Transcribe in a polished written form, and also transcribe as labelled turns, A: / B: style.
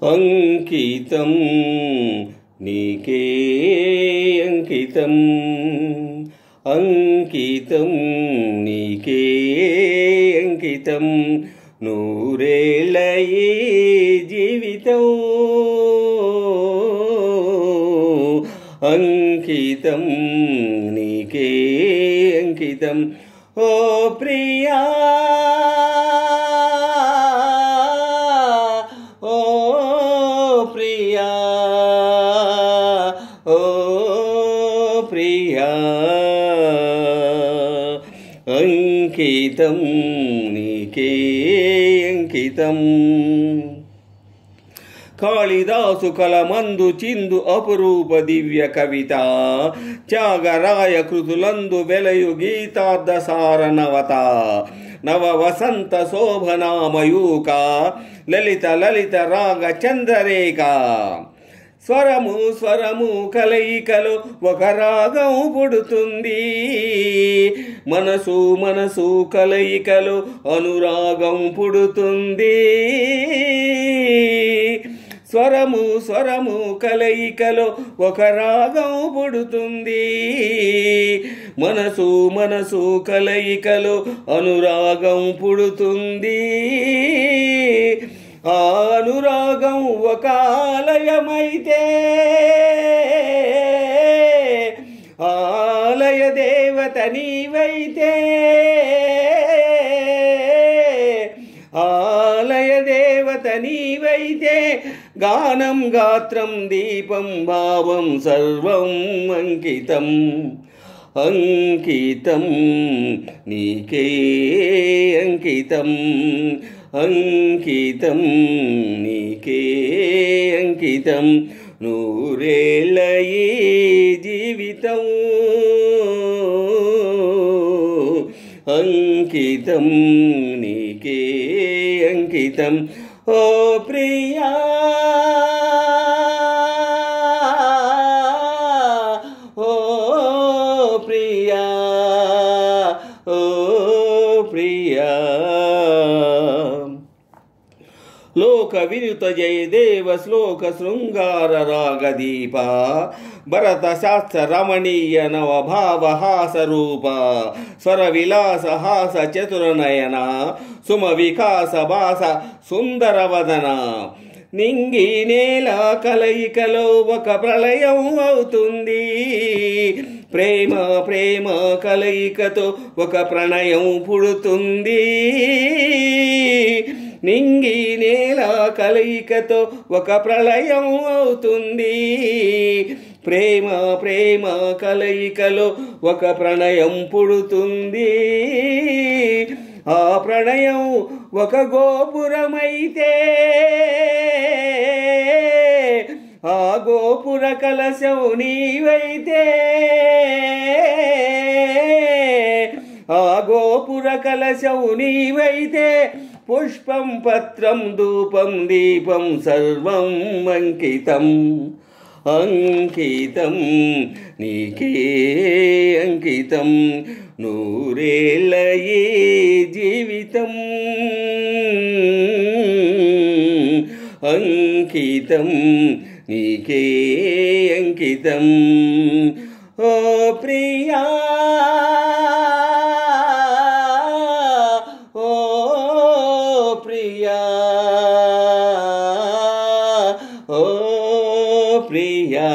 A: అంకితం నీకే అంకితం అంకితం నీకే అంకితం నూరేళ్ళ ఈ జీవితం అంకితం నీకే అంకితం ఓ ప్రియా ఓ ప్రియా ఓ ప్రియా అంకితం నీకే అంకితం కాళిదాసు కలమందు చిందు అపురూప దివ్య కవిత త్యాగరాయ కృతులందు వెలయు గీతార్థసార నవత నవ వసంత శోభనామయూక లలిత లలిత రాగ చంద్రరేఖ స్వరము స్వరము కలయికలో ఒక రాగం పుడుతుంది మనసు మనసు కలయికలో అనురాగం పుడుతుంది స్వరము స్వరము కలయికలో ఒక రాగం పుడుతుంది మనసు మనసు కలయికలో అనురాగం పుడుతుంది ఆ అనురాగం ఒక ఆలయమైతే ఆలయ దేవత నీవైతే ఆలయ దేవత నీవైతే గానం గాత్రం దీపం భావం సర్వం అంకితం అంకితం నీకే అంకితం అంకితం నీకే అంకితం నూరేళ్ళ ఈ జీవితం అంకితం నీకే అంకితం ఓ ప్రియా ఓ ప్రియా ఓ ప్రియా లోక వినుత జయదేవ శ్లోక శృంగార రాగదీప భరత శాస్త్ర రమణీయ నవభావ హాస రూప స్వర విలాస హాస చతురనయన సుమ వికాస భాస సుందర వదన నింగి నేల కలయికలో ఒక ప్రళయం అవుతుంది ప్రేమ ప్రేమ కలయికతో ఒక ప్రణయం పుడుతుంది నింగి నేల కలయికతో ఒక ప్రళయం అవుతుంది ప్రేమ ప్రేమ కలయికలో ఒక ప్రణయం పుడుతుంది ఆ ప్రణయం ఒక గోపురమైతే ఆ గోపుర కలశం నీవైతే ఆ గోపుర కలశం నీవైతే పుష్పం పత్రం ధూపం దీపం సర్వం అంకితం అంకితం నీకే అంకితం నూరేళ్ళ ఈ జీవితం అంకితం నీకే అంకితం ఓ ప్రియా ఓ ప్రియా ఓ ప్రియా